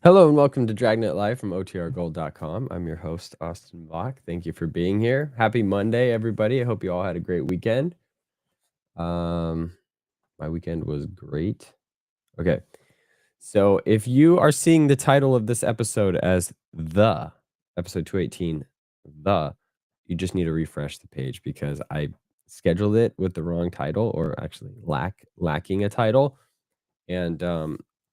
Hello and welcome to Dragnet Live from OTRGold.com. I'm your host, Austin Bach. Thank you for being here. Happy Monday, everybody. I hope you all had a great weekend. My weekend was great. Okay. So if you are seeing the title of this episode as the episode 218, you just need to refresh the page because I scheduled it with the wrong title, or actually lacking a title. And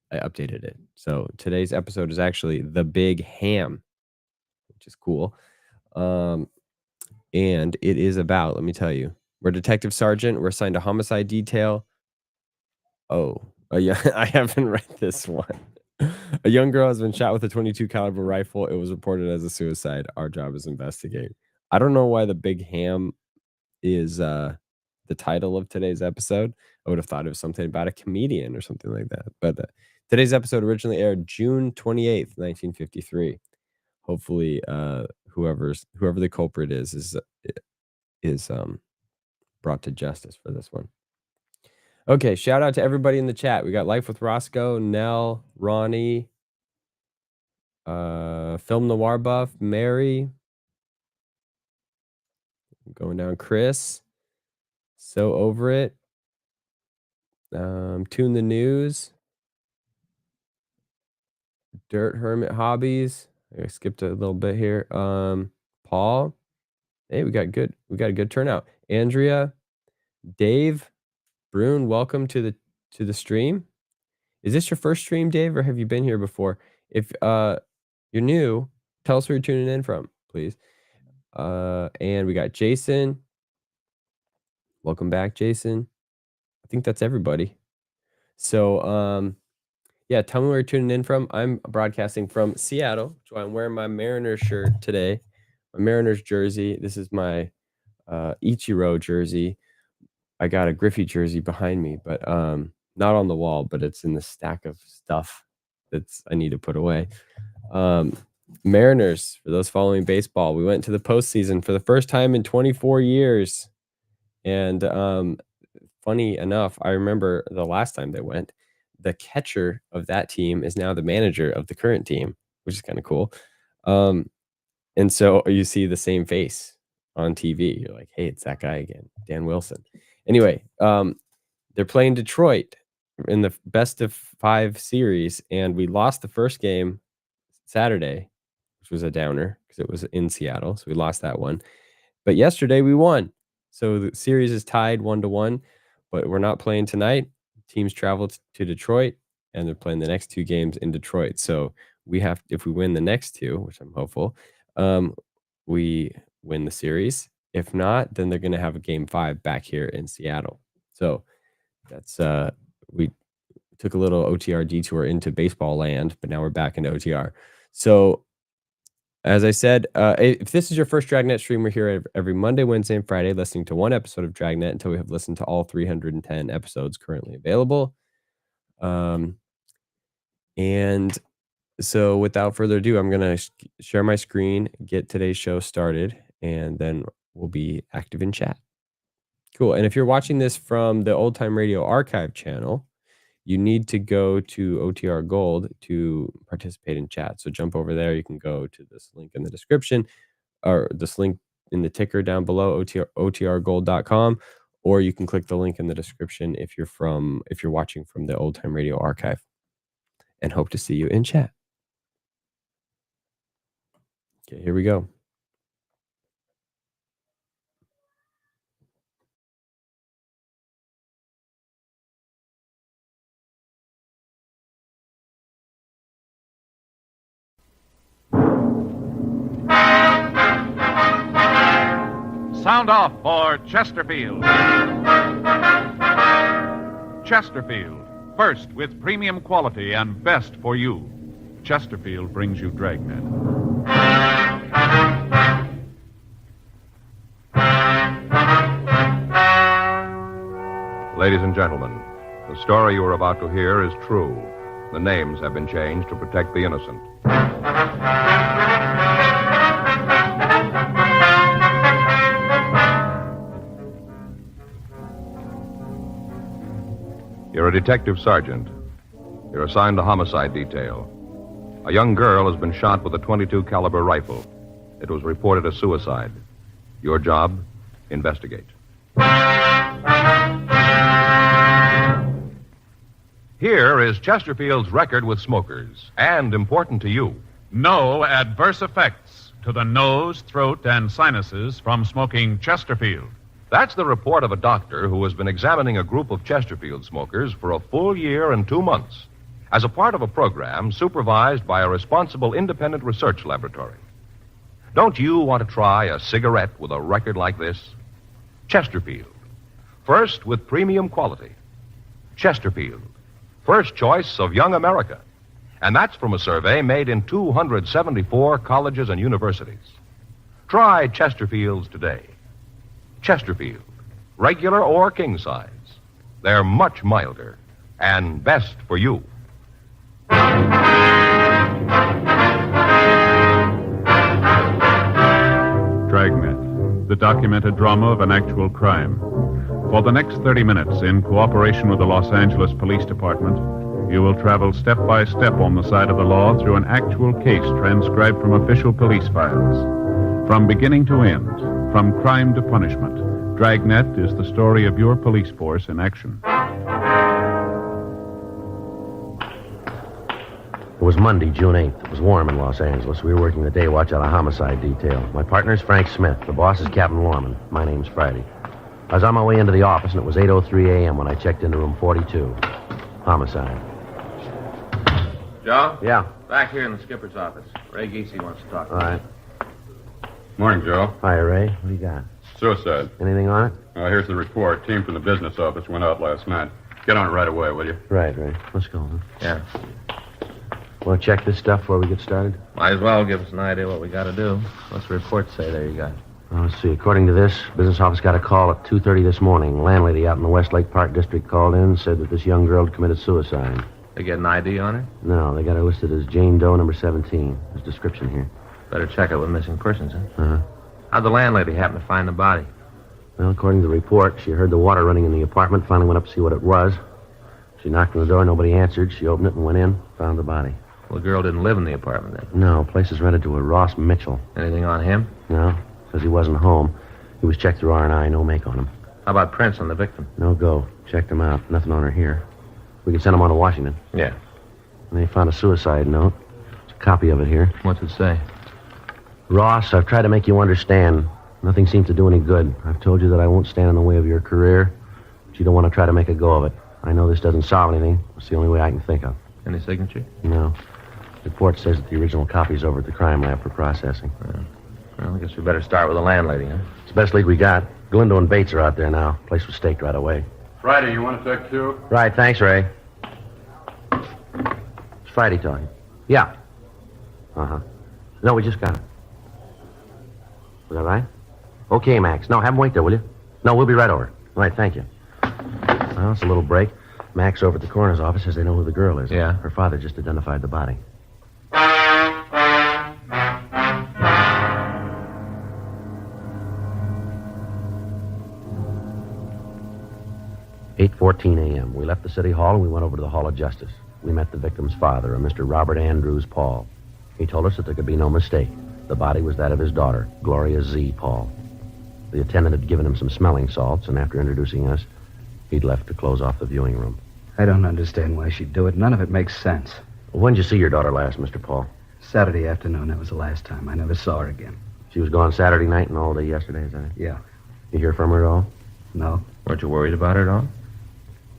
I updated it. So today's episode is actually The Big Ham, which is cool. And it is about, let me tell you, we're detective sergeant. We're assigned to homicide detail. Oh, yeah, I haven't read this one. A young girl has been shot with a 22 caliber rifle. It was reported as a suicide. Our job is to investigate. I don't know why The Big Ham is the title of today's episode. I would have thought it was something about a comedian or something like that. But today's episode originally aired June 28th, 1953. Hopefully, whoever the culprit is brought to justice for this one. Okay, shout out to everybody in the chat. We got Life with Roscoe, Nell, Ronnie, Film Noir Buff, Mary. Going down, Chris. So over it. Tune the News. Dirt Hermit Hobbies. I skipped a little bit here. Paul. Hey, we got a good turnout. Andrea, Dave, Brune, welcome to the stream. Is this your first stream, Dave, or have you been here before? If you're new, tell us where you're tuning in from, please. And we got Jason. Welcome back, Jason. I think that's everybody. So yeah, tell me where you're tuning in from. I'm broadcasting from Seattle, so I'm wearing my Mariners shirt today, my Mariners jersey. This is my Ichiro jersey. I got a Griffey jersey behind me, but not on the wall, but it's in the stack of stuff that's I need to put away. Mariners, for those following baseball, we went to the postseason for the first time in 24 years. And funny enough, I remember the last time they went, the catcher of that team is now the manager of the current team, which is kind of cool. And so you see the same face on TV. You're like, hey, it's that guy again, Dan Wilson. Anyway, they're playing Detroit in the best of 5 series, and we lost the first game Saturday, which was a downer because it was in Seattle. So we lost that one. But yesterday we won. So the series is tied 1-1, but we're not playing tonight. Teams traveled to Detroit, and they're playing the next 2 games in Detroit. So we have, if we win the next 2, which I'm hopeful, we win the series. If not, then they're going to have a game 5 back here in Seattle. So that's we took a little OTR detour into baseball land, but now we're back into OTR. So as I said, if this is your first Dragnet stream, we're here every Monday, Wednesday, and Friday listening to one episode of Dragnet until we have listened to all 310 episodes currently available. And so without further ado, I'm going to share my screen, get today's show started, and then we'll be active in chat. Cool. And if you're watching this from the Old Time Radio Archive channel, you need to go to OTR Gold to participate in chat. So jump over there. You can go to this link in the description, or this link in the ticker down below, otrgold.com, or you can click the link in the description if you're watching from the Old Time Radio Archive. And hope to see you in chat. Okay, here we go. Sound off for Chesterfield. Chesterfield, first with premium quality and best for you. Chesterfield brings you Dragnet. Ladies and gentlemen, the story you are about to hear is true. The names have been changed to protect the innocent. You're a detective sergeant. You're assigned to Homicide Detail. A young girl has been shot with a .22 caliber rifle. It was reported as suicide. Your job, investigate. Here is Chesterfield's record with smokers, and important to you. No adverse effects to the nose, throat, and sinuses from smoking Chesterfield. That's the report of a doctor who has been examining a group of Chesterfield smokers for a full year and 2 months as a part of a program supervised by a responsible independent research laboratory. Don't you want to try a cigarette with a record like this? Chesterfield. First with premium quality. Chesterfield. First choice of young America. And that's from a survey made in 274 colleges and universities. Try Chesterfields today. Chesterfield, regular or king size. They're much milder and best for you. Dragnet, the documented drama of an actual crime. For the next 30 minutes, in cooperation with the Los Angeles Police Department, you will travel step by step on the side of the law through an actual case transcribed from official police files. From beginning to end, from crime to punishment, Dragnet is the story of your police force in action. It was Monday, June 8th. It was warm in Los Angeles. We were working the day watch out of Homicide Detail. My partner's Frank Smith. The boss is Captain Lorman. My name's Friday. I was on my way into the office, and it was 8:03 a.m. when I checked into room 42. Homicide. Joe? Yeah. Back here in the skipper's office. Ray Geesey wants to talk to All you. right. Morning, Joe. Hi, Ray. What do you got? Suicide. Anything on it? Here's the report. Team from the business office went out last night. Get on it right away, will you? Right, Ray. Let's go. Huh? Yeah. Want to check this stuff before we get started? Might as well give us an idea what we got to do. What's the report say there you got? Well, let's see. According to this, business office got a call at 2:30 this morning. Landlady out in the Westlake Park district called in and said that this young girl had committed suicide. They get an ID on her? No, they got her listed as Jane Doe, number 17. There's a description here. Better check it with missing persons, huh? Uh-huh. How'd the landlady happen to find the body? Well, according to the report, she heard the water running in the apartment, finally went up to see what it was. She knocked on the door, nobody answered. She opened it and went in, found the body. Well, the girl didn't live in the apartment then. No, place is rented to a Ross Mitchell. Anything on him? No, says he wasn't home. He was checked through R&I, no make on him. How about prints on the victim? No go. Checked him out. Nothing on her here. We can send him on to Washington. Yeah. And they found a suicide note. There's a copy of it here. What's it say? Ross, I've tried to make you understand. Nothing seems to do any good. I've told you that I won't stand in the way of your career, but you don't want to try to make a go of it. I know this doesn't solve anything. It's the only way I can think of. Any signature? No. The report says that the original copy's over at the crime lab for processing. Well, I guess we better start with the landlady, huh? It's the best lead we got. Galindo and Bates are out there now. Place was staked right away. Friday, you want to talk too? Right, thanks, Ray. It's Friday talking. Yeah. Uh-huh. No, we just got it. Was that right? Okay, Max. No, have him wait there, will you? No, we'll be right over. All right, thank you. Well, it's a little break. Max over at the coroner's office says they know who the girl is. Yeah? Her father just identified the body. "8:14 a.m. We left the city hall and we went over to the Hall of Justice. We met the victim's father, a Mr. Robert Andrews Paul. He told us that there could be no mistake. The body was that of his daughter, Gloria Z. Paul. The attendant had given him some smelling salts, and after introducing us, he'd left to close off the viewing room. I don't understand why she'd do it. None of it makes sense. When did you see your daughter last, Mr. Paul? Saturday afternoon, that was the last time. I never saw her again. She was gone Saturday night and all day yesterday, is that it? Yeah. You hear from her at all? No. Weren't you worried about her at all?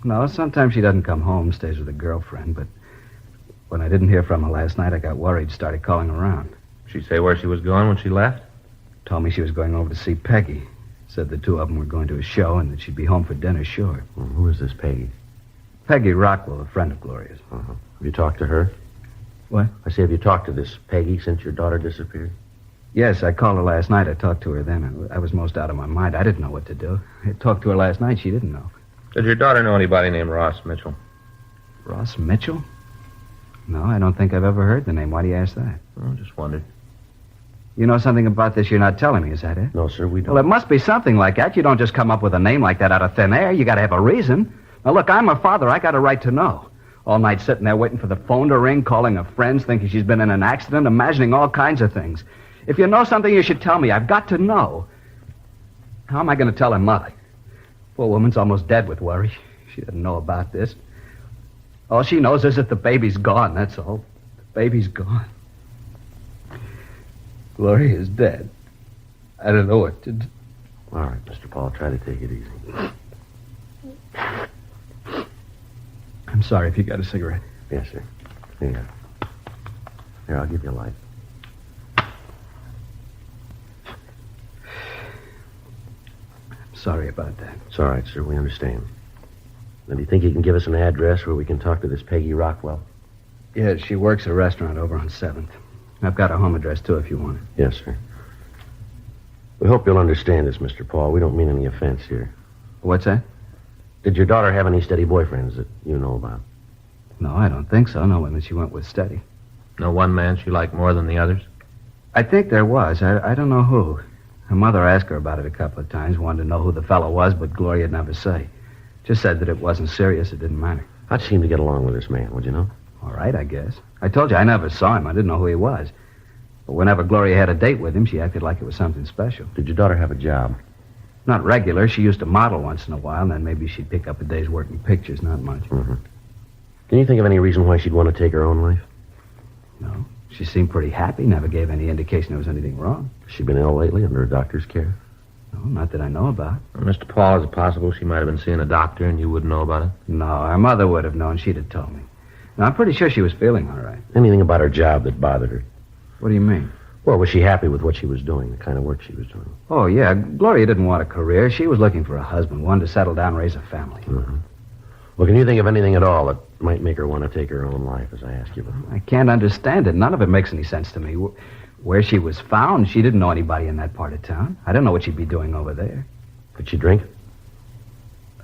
No, sometimes she doesn't come home, stays with a girlfriend, but when I didn't hear from her last night, I got worried, started calling around. She say where she was going when she left? Told me she was going over to see Peggy. Said the two of them were going to a show and that she'd be home for dinner short. Well, who is this Peggy? Peggy Rockwell, a friend of Gloria's. Uh-huh. Have you talked to her? What? I say, have you talked to this Peggy since your daughter disappeared? Yes, I called her last night. I talked to her then. I was most out of my mind. I didn't know what to do. I talked to her last night. She didn't know. Did your daughter know anybody named Ross Mitchell? Ross Mitchell? No, I don't think I've ever heard the name. Why do you ask that? Oh, just wondered. You know something about this you're not telling me, is that it? No, sir, we don't. Well, it must be something like that. You don't just come up with a name like that out of thin air. You got to have a reason. Now, look, I'm a father. I got a right to know. All night sitting there waiting for the phone to ring, calling her friends, thinking she's been in an accident, imagining all kinds of things. If you know something, you should tell me. I've got to know. How am I going to tell her mother? Poor woman's almost dead with worry. She doesn't know about this. All she knows is that the baby's gone, that's all. The baby's gone. Gloria is dead. I don't know what to do. All right, Mr. Paul, try to take it easy. I'm sorry if you got a cigarette. Yes, sir. Here you go. Here, I'll give you a light. I'm sorry about that. It's all right, sir. We understand. Now, do you think you can give us an address where we can talk to this Peggy Rockwell? Yeah, she works a restaurant over on 7th. I've got a home address, too, if you want it. Yes, sir. We hope you'll understand this, Mr. Paul. We don't mean any offense here. What's that? Did your daughter have any steady boyfriends that you know about? No, I don't think so. No one that she went with steady. No one man she liked more than the others? I think there was. I don't know who. Her mother asked her about it a couple of times, wanted to know who the fellow was, but Gloria'd never say. Just said that it wasn't serious, it didn't matter. How'd she seem to get along with this man, would you know? All right, I guess. I told you I never saw him. I didn't know who he was. But whenever Gloria had a date with him, she acted like it was something special. Did your daughter have a job? Not regular. She used to model once in a while, and then maybe she'd pick up a day's work in pictures, not much. Mm-hmm. Can you think of any reason why she'd want to take her own life? No. She seemed pretty happy, never gave any indication there was anything wrong. Has she been ill lately under a doctor's care? No, not that I know about. Mr. Paul, is it possible she might have been seeing a doctor and you wouldn't know about it? No, our mother would have known. She'd have told me. Now, I'm pretty sure she was feeling all right. Anything about her job that bothered her? What do you mean? Well, was she happy with what she was doing, the kind of work she was doing? Oh, yeah. Gloria didn't want a career. She was looking for a husband, one to settle down and raise a family. Mm-hmm. Well, can you think of anything at all that might make her want to take her own life, as I asked you before? I can't understand it. None of it makes any sense to me. Where she was found, she didn't know anybody in that part of town. I don't know what she'd be doing over there. Did she drink?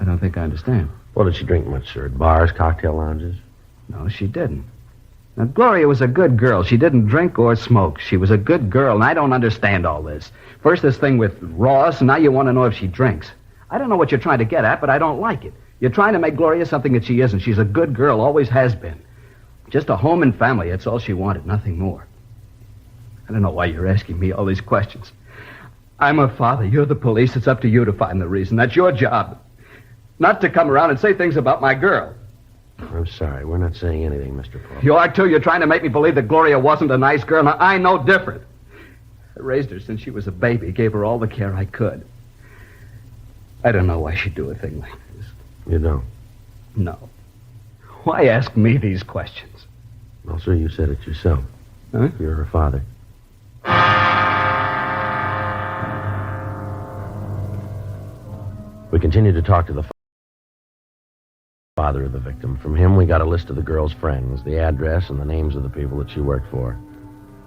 I don't think I understand. Well, did she drink much, sir? At bars, cocktail lounges? No, she didn't. Now, Gloria was a good girl. She didn't drink or smoke. She was a good girl, and I don't understand all this. First this thing with Ross, and now you want to know if she drinks. I don't know what you're trying to get at, but I don't like it. You're trying to make Gloria something that she isn't. She's a good girl, always has been. Just a home and family, that's all she wanted, nothing more. I don't know why you're asking me all these questions. I'm her father. You're the police. It's up to you to find the reason. That's your job. Not to come around and say things about my girl. I'm sorry. We're not saying anything, Mr. Paul. You are, too. You're trying to make me believe that Gloria wasn't a nice girl. Now, I know different. I raised her since she was a baby, gave her all the care I could. I don't know why she'd do a thing like this. You don't? No. Why ask me these questions? Well, sir, you said it yourself. Huh? You're her father. We continued to talk to the father of the victim. From him, we got a list of the girl's friends, the address, and the names of the people that she worked for.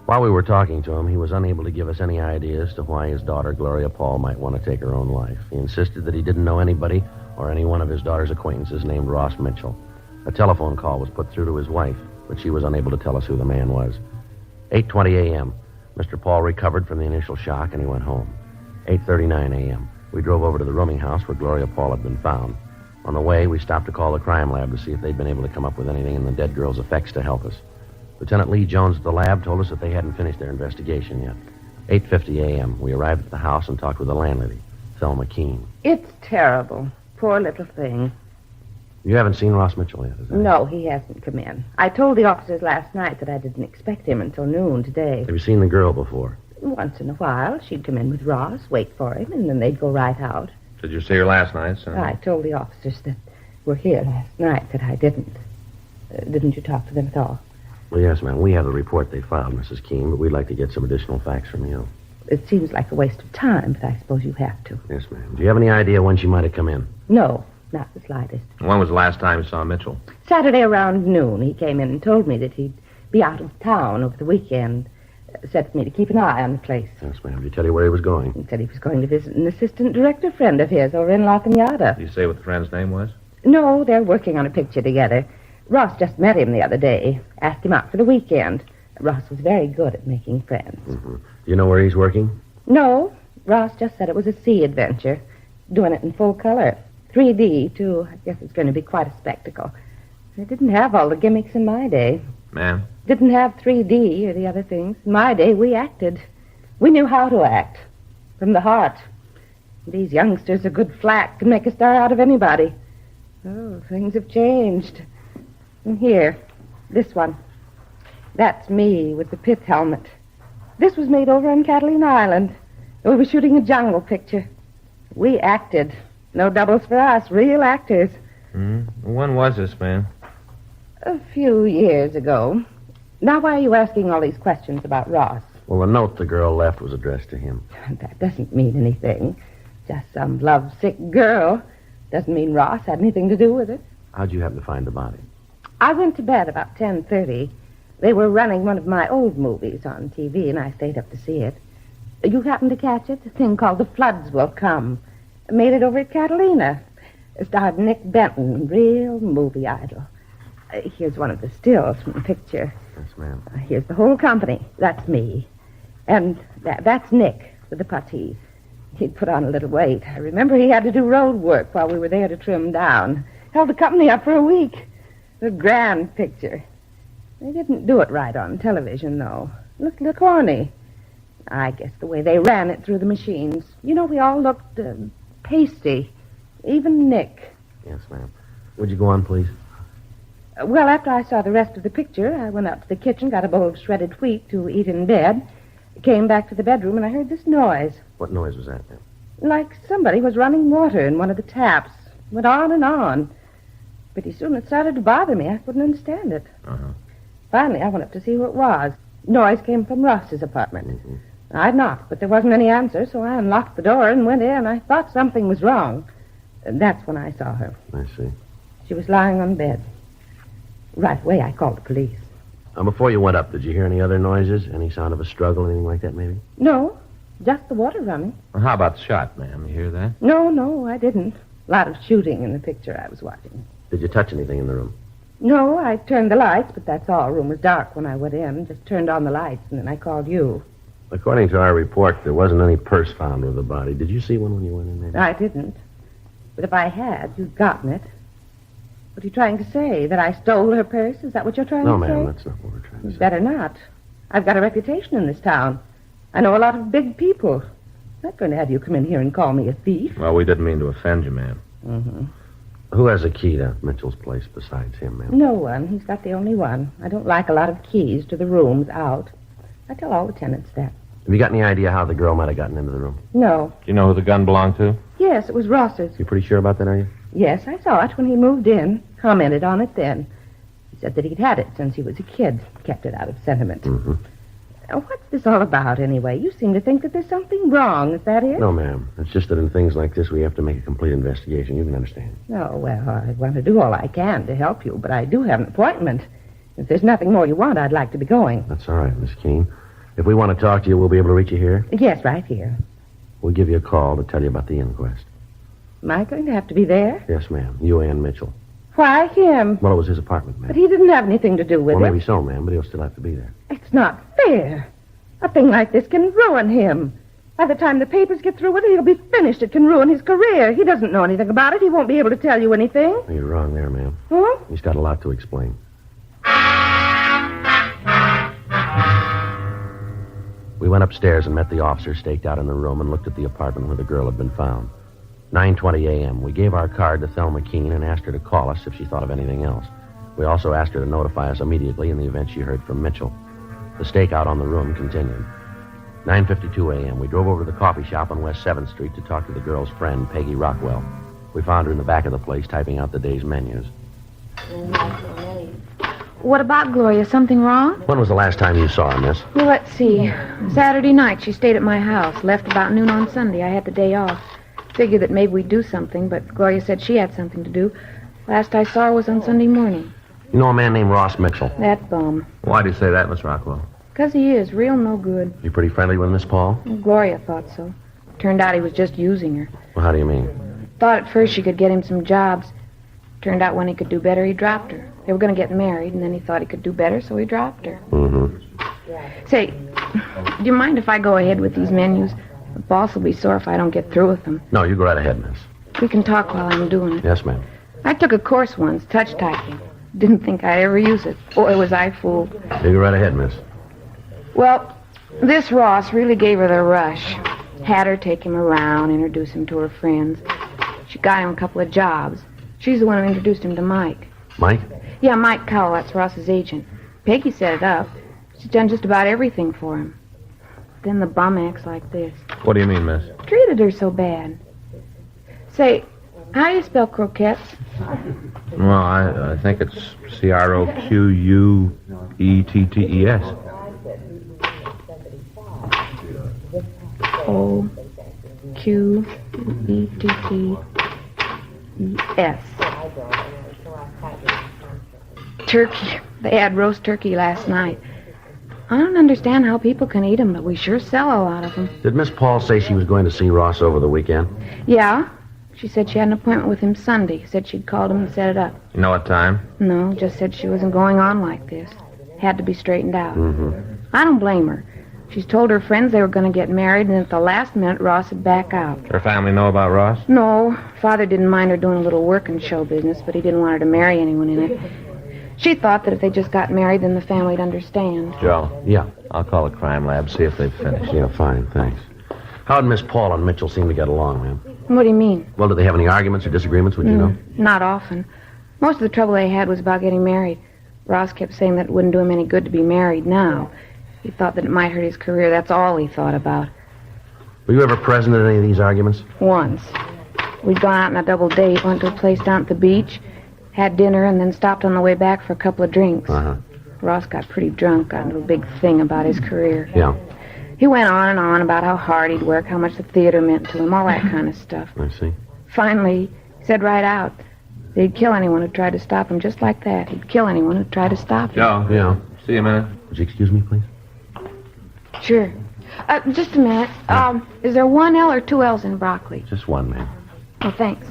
While we were talking to him, he was unable to give us any idea as to why his daughter, Gloria Paul, might want to take her own life. He insisted that he didn't know anybody or any one of his daughter's acquaintances named Ross Mitchell. A telephone call was put through to his wife, but she was unable to tell us who the man was. 8:20 a.m. Mr. Paul recovered from the initial shock, and he went home. 8:39 a.m. We drove over to the rooming house where Gloria Paul had been found. On the way, we stopped to call the crime lab to see if they'd been able to come up with anything in the dead girl's effects to help us. Lieutenant Lee Jones at the lab told us that they hadn't finished their investigation yet. 8:50 a.m. We arrived at the house and talked with the landlady, Thelma Keene. It's terrible. Poor little thing. You haven't seen Ross Mitchell yet, is that? No, he hasn't come in. I told the officers last night that I didn't expect him until noon today. Have you seen the girl before? Once in a while, she'd come in with Ross, wait for him, and then they'd go right out. Did you see her last night, son? I told the officers that were here last night that I didn't. Didn't you talk to them at all? Well, yes, ma'am. We have the report they filed, Mrs. Keene, but we'd like to get some additional facts from you. It seems like a waste of time, but I suppose you have to. Yes, ma'am. Do you have any idea when she might have come in? No, not the slightest. When was the last time you saw Mitchell? Saturday around noon, he came in and told me that he'd be out of town over the weekend. Said to me to keep an eye on the place. Yes, ma'am. Did he tell you where he was going? He said he was going to visit an assistant director friend of his over in La Cañada. Did you say what the friend's name was? No, they're working on a picture together. Ross just met him the other day. Asked him out for the weekend. Ross was very good at making friends. Mm-hmm. Do you know where he's working? No, Ross just said it was a sea adventure. Doing it in full color. 3D, too. I guess it's going to be quite a spectacle. They didn't have all the gimmicks in my day. Ma'am? Didn't have 3D or the other things. In my day, we acted. We knew how to act. From the heart. These youngsters are good flack can make a star out of anybody. Oh, things have changed. And here, this one. That's me with the pith helmet. This was made over on Catalina Island. We were shooting a jungle picture. We acted. No doubles for us, real actors. When was this, ma'am? A few years ago. Now, why are you asking all these questions about Ross? Well, the note the girl left was addressed to him. That doesn't mean anything. Just some lovesick girl. Doesn't mean Ross had anything to do with it. How'd you happen to find the body? I went to bed about 10:30. They were running one of my old movies on TV, and I stayed up to see it. You happened to catch it? A thing called The Floods Will Come. Made it over at Catalina. Starred Nick Benton, real movie idol. Here's one of the stills from the picture. Yes, ma'am. Here's the whole company. That's me. And that's Nick with the puttee. He'd put on a little weight. I remember he had to do road work while we were there to trim down. Held the company up for a week. A grand picture. They didn't do it right on television, though. Looked a little corny. I guess the way they ran it through the machines. You know, we all looked pasty. Even Nick. Yes, ma'am. Would you go on, please? Well, after I saw the rest of the picture, I went up to the kitchen, got a bowl of shredded wheat to eat in bed, came back to the bedroom, and I heard this noise. What noise was that, ma'am? Like somebody was running water in one of the taps. Went on and on. Pretty soon it started to bother me. I couldn't understand it. Finally, I went up to see who it was. Noise came from Ross's apartment. I'd knocked, but there wasn't any answer, so I unlocked the door and went in. I thought something was wrong. And that's when I saw her. I see. She was lying on bed. Right away, I called the police. Before you went up, did you hear any other noises? Any sound of a struggle, anything like that, maybe? No, just the water running. Well, how about the shot, ma'am? You hear that? No, I didn't. A lot of shooting in the picture I was watching. Did you touch anything in the room? No, I turned the lights, but that's all. The room was dark when I went in. Just turned on the lights, and then I called you. According to our report, there wasn't any purse found with the body. Did you see one when you went in there? I didn't. But if I had, you'd gotten it. What are you trying to say? That I stole her purse? Is that what you're trying No, to say? ma'am, that's not what we're trying to say. Better not. I've got a reputation in this town. I know a lot of big people. I'm not going to have you come in here and call me a thief. Well, we didn't mean to offend you, ma'am. Who has a key to Mitchell's place besides him, ma'am? No one. He's got the only one. I don't like a lot of keys to the rooms out. I tell all the tenants that. Have you got any idea how the girl might have gotten into the room? No. Do you know who the gun belonged to? Yes, it was Ross's. You pretty sure about that, are you? Yes, I saw it when he moved in. Commented on it then. He said that he'd had it since he was a kid. Kept it out of sentiment. What's this all about, anyway? You seem to think that there's something wrong. Is that it? No, ma'am. It's just that in things like this, we have to make a complete investigation. You can understand. Oh, well, I want to do all I can to help you, but I do have an appointment. If there's nothing more you want, I'd like to be going. That's all right, Miss Keene. If we want to talk to you, we'll be able to reach you here. Yes, right here. We'll give you a call to tell you about the inquest. Am I going to have to be there? Yes, ma'am. You and Mitchell. Why him? Well, it was his apartment, ma'am. But he didn't have anything to do with Well, it. maybe so, ma'am, but he'll still have to be there. It's not fair. A thing like this can ruin him. By the time the papers get through with it, he'll be finished. It can ruin his career. He doesn't know anything about it. He won't be able to tell you anything. You're wrong there, ma'am. Huh? He's got a lot to explain. We went upstairs and met the officer staked out in the room and looked at the apartment where the girl had been found. 9:20 a.m. We gave our card to Thelma Keene and asked her to call us if she thought of anything else. We also asked her to notify us immediately in the event she heard from Mitchell. The stakeout on the room continued. 9:52 a.m. We drove over to the coffee shop on West 7th Street to talk to the girl's friend, Peggy Rockwell. We found her in the back of the place typing out the day's menus. What about Gloria? Something wrong? When was the last time you saw her, miss? Well, let's see. Saturday night, she stayed at my house. Left about noon on Sunday. I had the day off. Figured that maybe we'd do something, but Gloria said she had something to do. Last I saw her was on Sunday morning. You know a man named Ross Mitchell? That bum. Why do you say that, Miss Rockwell? 'Cause he is. Real no good. You pretty friendly with Miss Paul? Gloria thought so. Turned out he was just using her. Well, how do you mean? Thought at first she could get him some jobs. Turned out when he could do better, he dropped her. They were going to get married, and then he thought he could do better, so he dropped her. Say, do you mind if I go ahead with these menus? The boss will be sore if I don't get through with them. No, you go right ahead, miss. We can talk while I'm doing it. Yes, ma'am. I took a course once, touch typing. Didn't think I'd ever use it. Boy, was I fooled. You go right ahead, miss. Well, this Ross really gave her the rush. Had her take him around, introduce him to her friends. She got him a couple of jobs. She's the one who introduced him to Mike. Mike? Yeah, Mike Cowell, that's Ross's agent. Peggy set it up. She's done just about everything for him. Then the bum acts like this. What do you mean, miss? Treated her so bad. Say, how do you spell croquettes? Well, I think it's Croquettes. O-Q-E-T-T-E-S. Turkey. They had roast turkey last night. I don't understand how people can eat them, but we sure sell a lot of them. Did Miss Paul say she was going to see Ross over the weekend? Yeah. She said she had an appointment with him Sunday. Said she'd called him and set it up. You know what time? No, just said she wasn't going on like this. Had to be straightened out. Mm-hmm. I don't blame her. She's told her friends they were going to get married, and at the last minute, Ross would back out. Her family know about Ross? No. Father didn't mind her doing a little work in show business, but he didn't want her to marry anyone in it. She thought that if they just got married, then the family'd understand. Joe. Yeah. I'll call the crime lab, see if they've finished. Yeah, fine, thanks. How'd Miss Paul and Mitchell seem to get along, ma'am? What do you mean? Well, did they have any arguments or disagreements, would you know? Not often. Most of the trouble they had was about getting married. Ross kept saying that it wouldn't do him any good to be married now. He thought that it might hurt his career. That's all he thought about. Were you ever present at any of these arguments? Once. We'd gone out on a double date, went to a place down at the beach, had dinner, and then stopped on the way back for a couple of drinks. Uh-huh. Ross got pretty drunk, got into a big thing about his career. Yeah. He went on and on about how hard he'd work, how much the theater meant to him, all that kind of stuff. I see. Finally, he said right out that he'd kill anyone who tried to stop him, just like that. He'd kill anyone who tried to stop him. Joe. Yeah. See you a minute. Would you excuse me, please? Sure. Just a minute. Is there one L or two L's in broccoli? Just one, ma'am. Oh, thanks.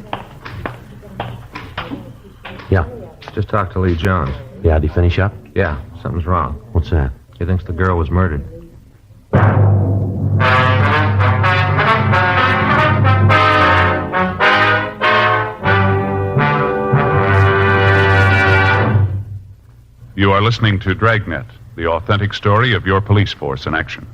Yeah. Just talk to Lee Jones. Yeah, did he finish up? Yeah, something's wrong. What's that? He thinks the girl was murdered. You are listening to Dragnet, the authentic story of your police force in action.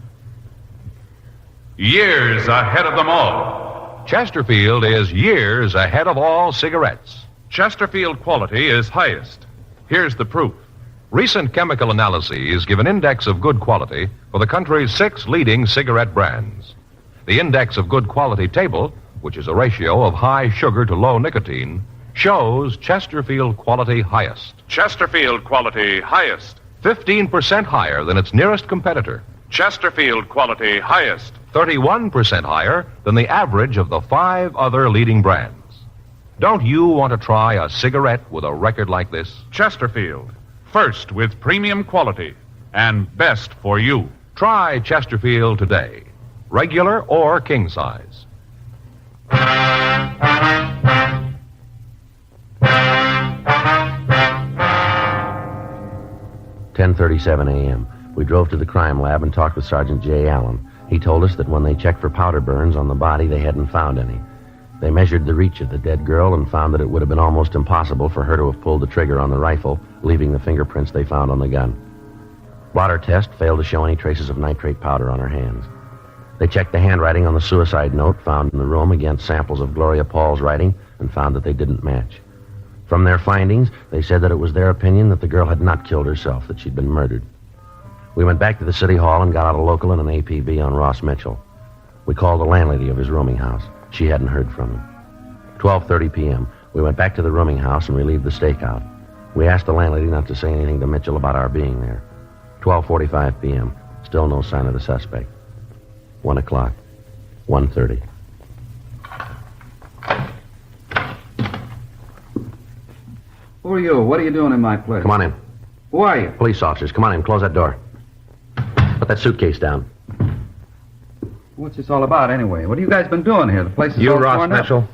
Years ahead of them all. Chesterfield is years ahead of all cigarettes. Chesterfield quality is highest. Here's the proof. Recent chemical analyses give an index of good quality for the country's 6 leading cigarette brands. The index of good quality table, which is a ratio of high sugar to low nicotine, shows Chesterfield quality highest. Chesterfield quality highest. 15% higher than its nearest competitor. Chesterfield quality highest. 31% higher than the average of the 5 other leading brands. Don't you want to try a cigarette with a record like this? Chesterfield. First with premium quality and best for you. Try Chesterfield today. Regular or king size. 10:37 a.m. We drove to the crime lab and talked with Sergeant J. Allen. He told us that when they checked for powder burns on the body, they hadn't found any. They measured the reach of the dead girl and found that it would have been almost impossible for her to have pulled the trigger on the rifle, leaving the fingerprints they found on the gun. Blotter test failed to show any traces of nitrate powder on her hands. They checked the handwriting on the suicide note found in the room against samples of Gloria Paul's writing and found that they didn't match. From their findings, they said that it was their opinion that the girl had not killed herself, that she'd been murdered. We went back to the city hall and got out a local and an APB on Ross Mitchell. We called the landlady of his rooming house. She hadn't heard from him. 12:30 p.m., we went back to the rooming house and relieved the stakeout. We asked the landlady not to say anything to Mitchell about our being there. 12:45 p.m., still no sign of the suspect. 1 o'clock. 1:30. Who are you? What are you doing in my place? Come on in. Who are you? Police officers, come on in. Close that door. Put that suitcase down. What's this all about, anyway? What have you guys been doing here? The place is You all Ross torn up. Mitchell?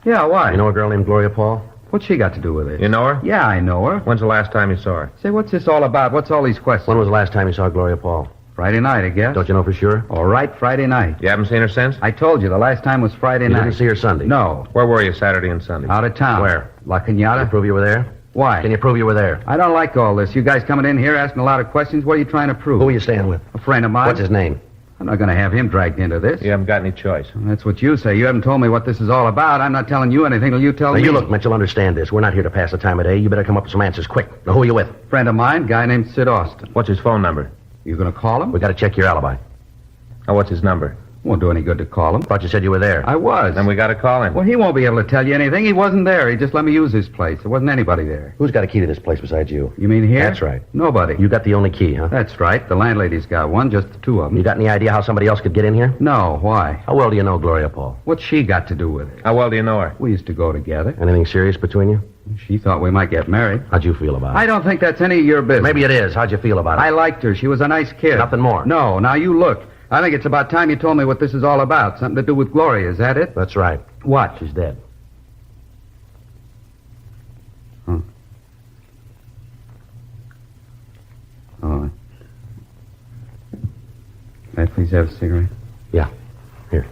Yeah, why? You know a girl named Gloria Paul? What's she got to do with it? You know her? Yeah, I know her. When's the last time you saw her? Say, what's this all about? What's all these questions? When was the last time you saw Gloria Paul? Friday night, I guess. Don't you know for sure? All right, Friday night. You haven't seen her since? I told you, the last time was Friday You night. didn't see her Sunday? No. Where were you Saturday and Sunday? Out of town. Where? La Can you Cañada. prove you were there? Why? Can you prove you were there? I don't like all this. You guys coming in here asking a lot of questions. What are you trying to prove? Who are you staying with? A friend of mine. What's his name? I'm not going to have him dragged into this. You haven't got any choice. That's what you say. You haven't told me what this is all about. I'm not telling you anything till you tell Now, me. you look, Mitchell, understand this. We're not here to pass the time of day. You better come up with some answers quick. Now, who are you with? Friend of mine, guy named Sid Austin. What's his phone number? You going to call him? We got to check your alibi. Oh, what's his number? Won't do any good to call him. Thought you said you were there. I was. Then we got to call him. Well, he won't be able to tell you anything. He wasn't there. He just let me use his place. There wasn't anybody there. Who's got a key to this place besides you? You mean here? That's right. Nobody. You got the only key, huh? That's right. The landlady's got one, just the two of them. You got any idea how somebody else could get in here? No, why? How well do you know Gloria Paul? What's she got to do with it? How well do you know her? We used to go together. Anything serious between you? She thought we might get married. How'd you feel about it? I don't think that's any of your business. Maybe it is. How'd you feel about it? I liked her. She was a nice kid. Nothing more? No. Now, you look. I think it's about time you told me what this is all about. Something to do with Gloria. Is that it? That's right. What? She's dead. Huh. Oh. May I please have a cigarette? Yeah. Here.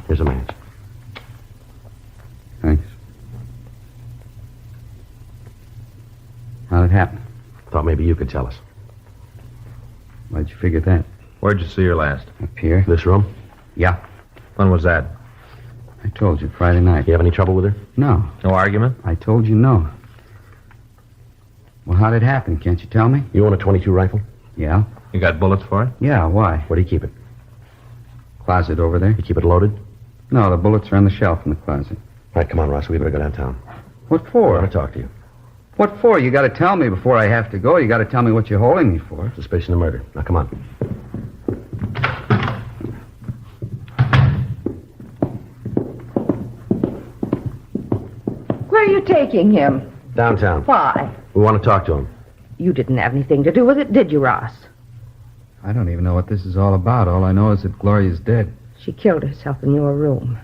Here's a match. Thanks. How'd it happen? Thought maybe you could tell us. Why'd you figure that? Where'd you see her last? Up here? This room? Yeah. When was that? I told you, Friday night. You have any trouble with her? No. No argument? I told you no. Well, how'd it happen? Can't you tell me? You own a .22 rifle? Yeah. You got bullets for it? Yeah, why? Where do you keep it? Closet over there. You keep it loaded? No, the bullets are on the shelf in the closet. All right, come on, Ross. We better go downtown. What I for? want to talk to you. What for? You got to tell me before I have to go. You got to tell me what you're holding me for. Suspicion of murder. Now, come on. Where are you taking him? Downtown. Why? We want to talk to him. You didn't have anything to do with it, did you, Ross? I don't even know what this is all about. All I know is that Gloria's dead. She killed herself in your room.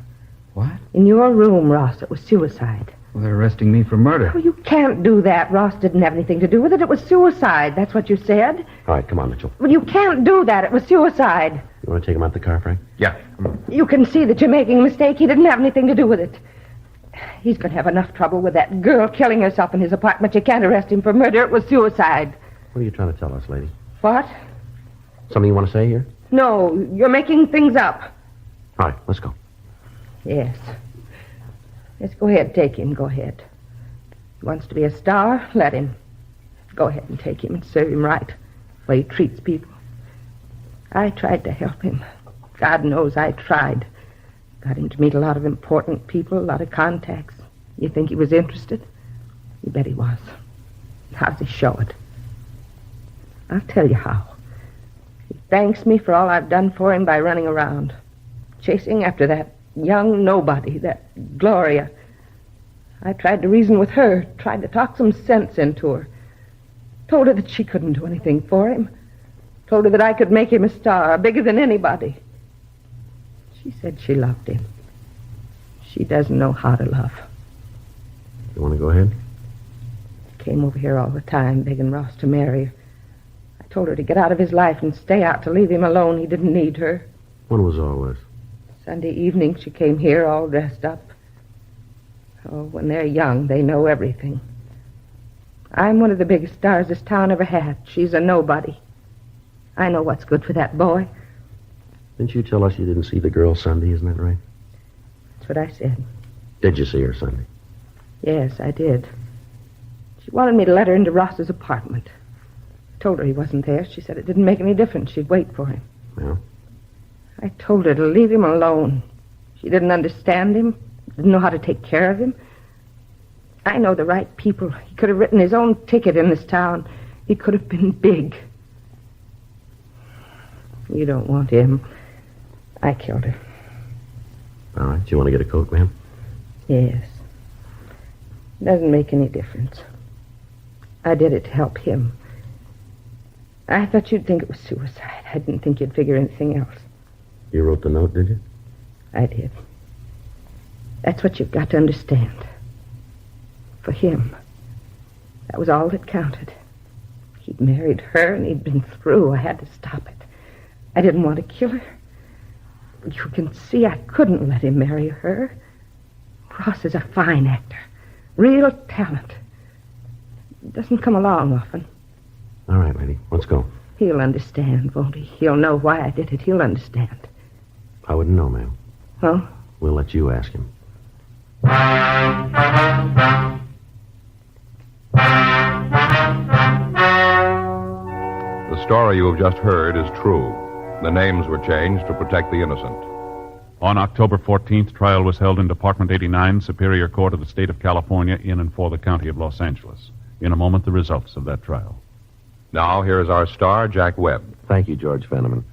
What? In your room, Ross. It was suicide. Well, they're arresting me for murder. Oh, you can't do that. Ross didn't have anything to do with it. It was suicide. That's what you said. All right, come on, Mitchell. Well, you can't do that. It was suicide. You want to take him out the car, Frank? Yeah. Come on. You can see that you're making a mistake. He didn't have anything to do with it. He's going to have enough trouble with that girl killing herself in his apartment. You can't arrest him for murder. It was suicide. What are you trying to tell us, lady? What? Something you want to say here? No, you're making things up. All right, let's go. Yes. Yes, go ahead. Take him. Go ahead. He wants to be a star. Let him. Go ahead and take him and serve him right. The way he treats people. I tried to help him. God knows I tried. Got him to meet a lot of important people, a lot of contacts. You think he was interested? You bet he was. How does he show it? I'll tell you how. He thanks me for all I've done for him by running around, chasing after that young nobody, that Gloria. I tried to reason with her, tried to talk some sense into her. Told her that she couldn't do anything for him. Told her that I could make him a star, bigger than anybody. She said she loved him. She doesn't know how to love. You want to go ahead? Came over here all the time, begging Ross to marry her. I told her to get out of his life and stay out, to leave him alone. He didn't need her. When was all this? Sunday evening, she came here all dressed up. Oh, when they're young, they know everything. I'm one of the biggest stars this town ever had. She's a nobody. I know what's good for that boy. Didn't you tell us you didn't see the girl Sunday, isn't that right? That's what I said. Did you see her Sunday? Yes, I did. She wanted me to let her into Ross's apartment. I told her he wasn't there. She said it didn't make any difference. She'd wait for him. Yeah? I told her to leave him alone. She didn't understand him, didn't know how to take care of him. I know the right people. He could have written his own ticket in this town. He could have been big. You don't want him. I killed her. All right. Do you want to get a coat, ma'am? Yes. Doesn't make any difference. I did it to help him. I thought you'd think it was suicide. I didn't think you'd figure anything else. You wrote the note, did you? I did. That's what you've got to understand. For him, that was all that counted. He'd married her and he'd been through. I had to stop it. I didn't want to kill her. You can see I couldn't let him marry her. Ross is a fine actor. Real talent. Doesn't come along often. All right, lady. Let's go. He'll understand, won't he? He'll know why I did it. He'll understand. I wouldn't know, ma'am. Oh? We'll let you ask him. The story you have just heard is true. The names were changed to protect the innocent. On October 14th, trial was held in Department 89, Superior Court of the State of California, in and for the County of Los Angeles. In a moment, the results of that trial. Now, here is our star, Jack Webb. Thank you, George Fenneman.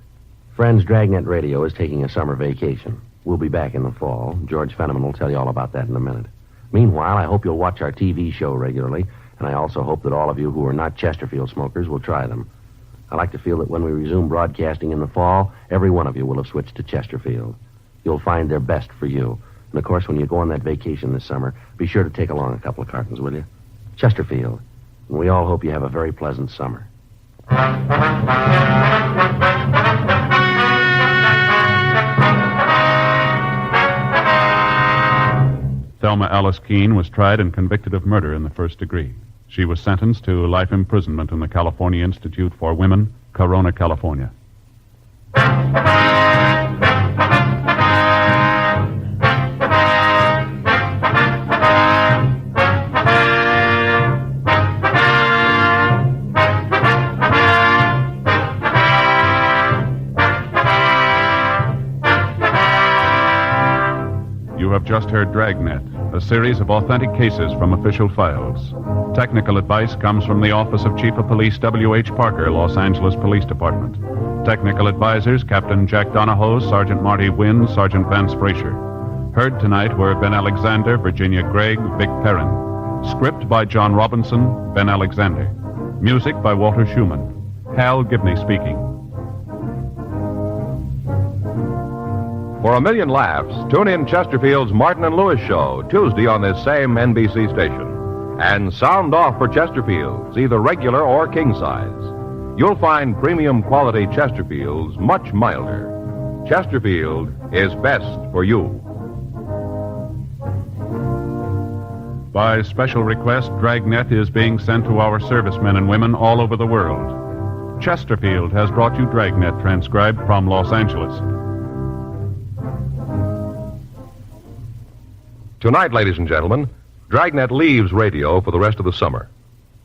Friends, Dragnet Radio is taking a summer vacation. We'll be back in the fall. George Fenneman will tell you all about that in a minute. Meanwhile, I hope you'll watch our TV show regularly, and I also hope that all of you who are not Chesterfield smokers will try them. I like to feel that when we resume broadcasting in the fall, every one of you will have switched to Chesterfield. You'll find they're best for you. And, of course, when you go on that vacation this summer, be sure to take along a couple of cartons, will you? Chesterfield. And we all hope you have a very pleasant summer. Thelma Alice Keene was tried and convicted of murder in the first degree. She was sentenced to life imprisonment in the California Institute for Women, Corona, California. You have just heard Dragnet, a series of authentic cases from official files. Technical advice comes from the Office of Chief of Police W.H. Parker, Los Angeles Police Department. Technical advisors, Captain Jack Donahoe, Sergeant Marty Wynn, Sergeant Vance Frazier. Heard tonight were Ben Alexander, Virginia Gregg, Vic Perrin. Script by John Robinson, Ben Alexander. Music by Walter Schumann. Hal Gibney speaking. For a million laughs, tune in Chesterfield's Martin and Lewis show, Tuesday on this same NBC station. And sound off for Chesterfields, either regular or king size. You'll find premium quality Chesterfields much milder. Chesterfield is best for you. By special request, Dragnet is being sent to our servicemen and women all over the world. Chesterfield has brought you Dragnet, transcribed from Los Angeles. Tonight, ladies and gentlemen, Dragnet leaves radio for the rest of the summer.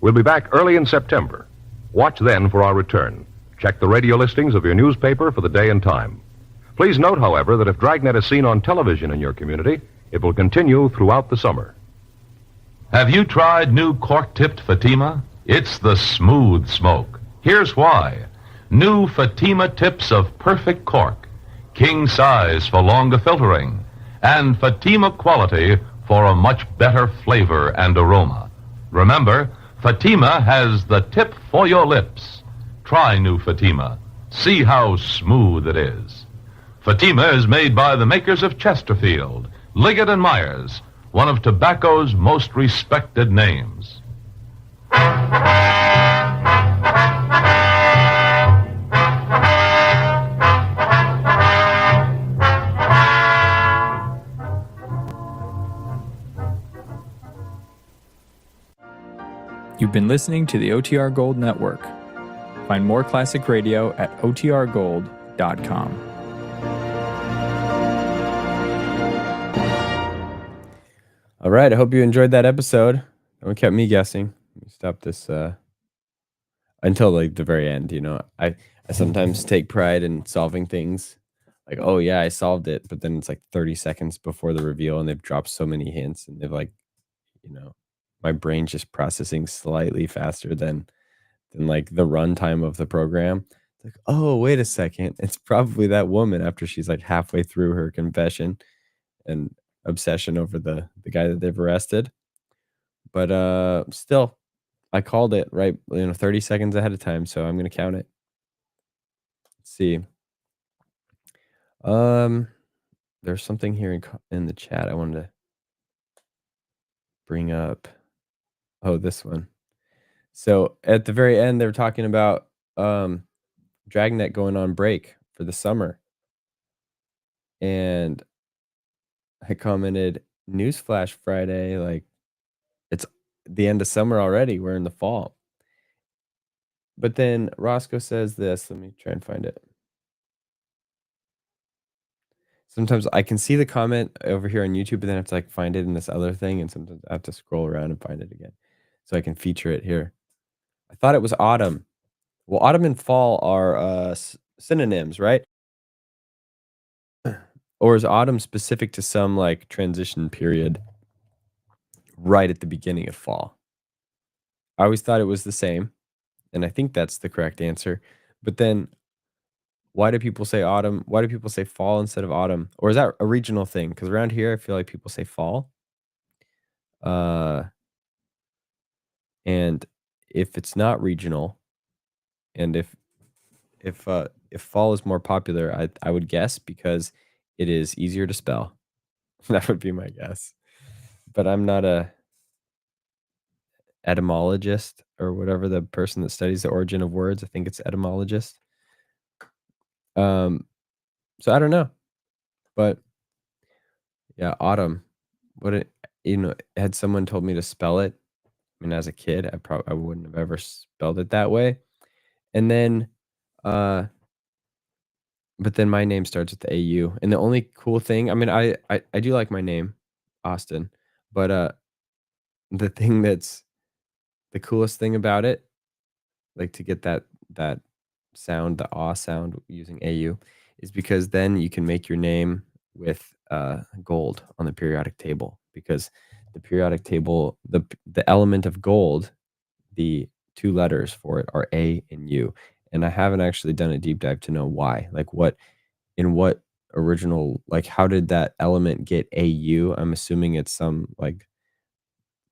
We'll be back early in September. Watch then for our return. Check the radio listings of your newspaper for the day and time. Please note, however, that if Dragnet is seen on television in your community, it will continue throughout the summer. Have you tried new cork-tipped Fatima? It's the smooth smoke. Here's why. New Fatima tips of perfect cork, king size for longer filtering, and Fatima quality for a much better flavor and aroma. Remember, Fatima has the tip for your lips. Try new Fatima. See how smooth it is. Fatima is made by the makers of Chesterfield, Liggett and Myers, one of tobacco's most respected names. You've been listening to the OTR Gold Network. Find more classic radio at otrgold.com. All right, I hope you enjoyed that episode. That one kept me guessing. Let me stop this until like the very end. You know, I sometimes take pride in solving things. Like, oh yeah, I solved it, but then it's like 30 seconds before the reveal, and they've dropped so many hints, and they've like, you know, my brain's just processing slightly faster than like the runtime of the program. It's like, oh, wait a second, it's probably that woman after she's like halfway through her confession and obsession over the guy that they've arrested. But still, I called it right, 30 seconds ahead of time, so I'm gonna count it. Let's see. There's something here in the chat I wanted to bring up. Oh, this one. So at the very end, they were talking about Dragnet going on break for the summer. And I commented, Newsflash Friday, like the end of summer already. We're in the fall. But then Roscoe says this. Let me try and find it. Sometimes I can see the comment over here on YouTube, but then I have to like find it in this other thing, and sometimes I have to scroll around and find it again, so I can feature it here. I thought it was autumn. Well, autumn and fall are synonyms, right? Or is autumn specific to some like transition period right at the beginning of fall? I always thought it was the same, and I think that's the correct answer. But then why do people say autumn? Why do people say fall instead of autumn? Or is that a regional thing? Because around here, I feel like people say fall. Uh, and if it's not regional, and if fall is more popular, I would guess because it is easier to spell. That would be my guess. But I'm not a etymologist or whatever the person that studies the origin of words. I think it's etymologist. So I don't know, but yeah, autumn. What it had someone told me to spell it. I mean, as a kid, I wouldn't have ever spelled it that way. And then, but then my name starts with the AU. And the only cool thing, I mean, I do like my name, Austin, but the thing that's the coolest thing about it, like to get that sound, the ah sound using AU, is because then you can make your name with gold on the periodic table, because the periodic table, the element of gold, the two letters for it are A and U. And I haven't actually done a deep dive to know why. Like what original, like how did that element get AU? I'm assuming it's some like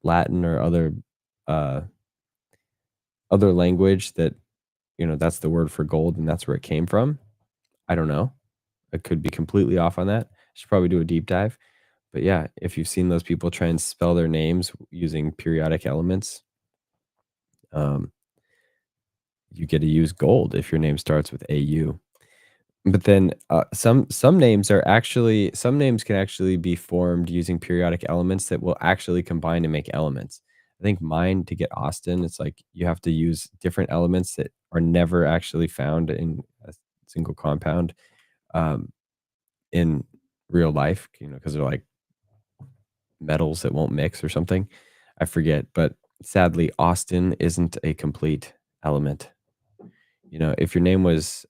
Latin or other language that, that's the word for gold and that's where it came from. I don't know. I could be completely off on that. Should probably do a deep dive. But yeah, if you've seen those people try and spell their names using periodic elements, you get to use gold if your name starts with AU. But then some names can actually be formed using periodic elements that will actually combine to make elements. I think mine, to get Austin, it's like you have to use different elements that are never actually found in a single compound in real life, because they're like metals that won't mix or something. I forget, but sadly, Austin isn't a complete element. If your name was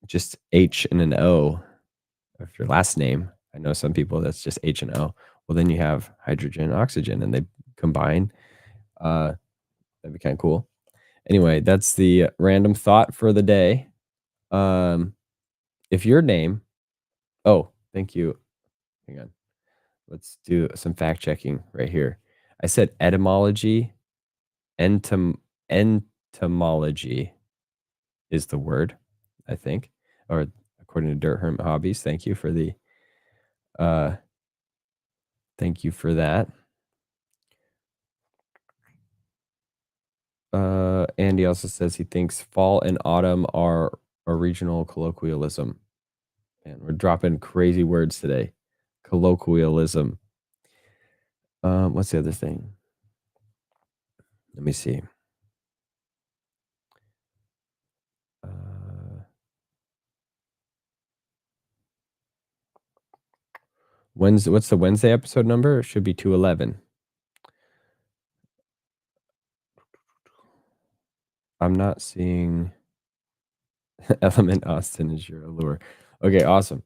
just H and an O, if your last name, I know some people that's just H and O. Well, then you have hydrogen and oxygen, and they combine. That'd be kind of cool. Anyway, that's the random thought for the day. If your name, thank you. Hang on. Let's do some fact checking right here. I said etymology. Entomology is the word, I think, or according to Dirt Hermit Hobbies. Thank you for that. Andy also says he thinks fall and autumn are a regional colloquialism. And we're dropping crazy words today. Colloquialism. What's the other thing? Let me see. What's the Wednesday episode number? It should be 211. I'm not seeing Element Austin is your allure. Okay, awesome.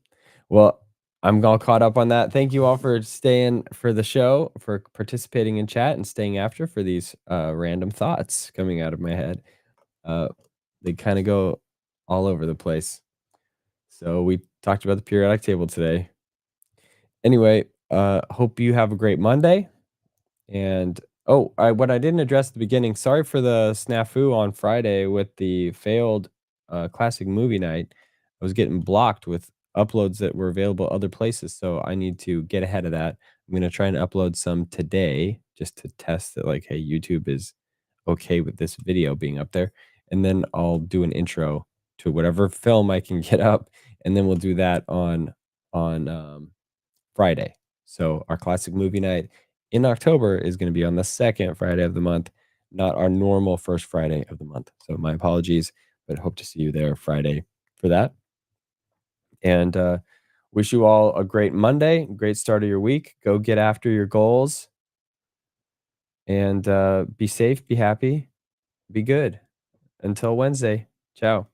Well, I'm all caught up on that. Thank you all for staying for the show, for participating in chat, and staying after for these random thoughts coming out of my head. They kind of go all over the place. So we talked about the periodic table today. Anyway, hope you have a great Monday. And what I didn't address at the beginning, sorry for the snafu on Friday with the failed classic movie night. I was getting blocked with uploads that were available other places, so I need to get ahead of that. I'm going to try and upload some today just to test that, like, hey, YouTube is okay with this video being up there. And then I'll do an intro to whatever film I can get up, and then we'll do that on Friday. So our classic movie night in October is going to be on the second Friday of the month, not our normal first Friday of the month. So my apologies, but hope to see you there Friday for that. And wish you all a great Monday, great start of your week. Go get after your goals and be safe, be happy, be good. Until Wednesday. Ciao.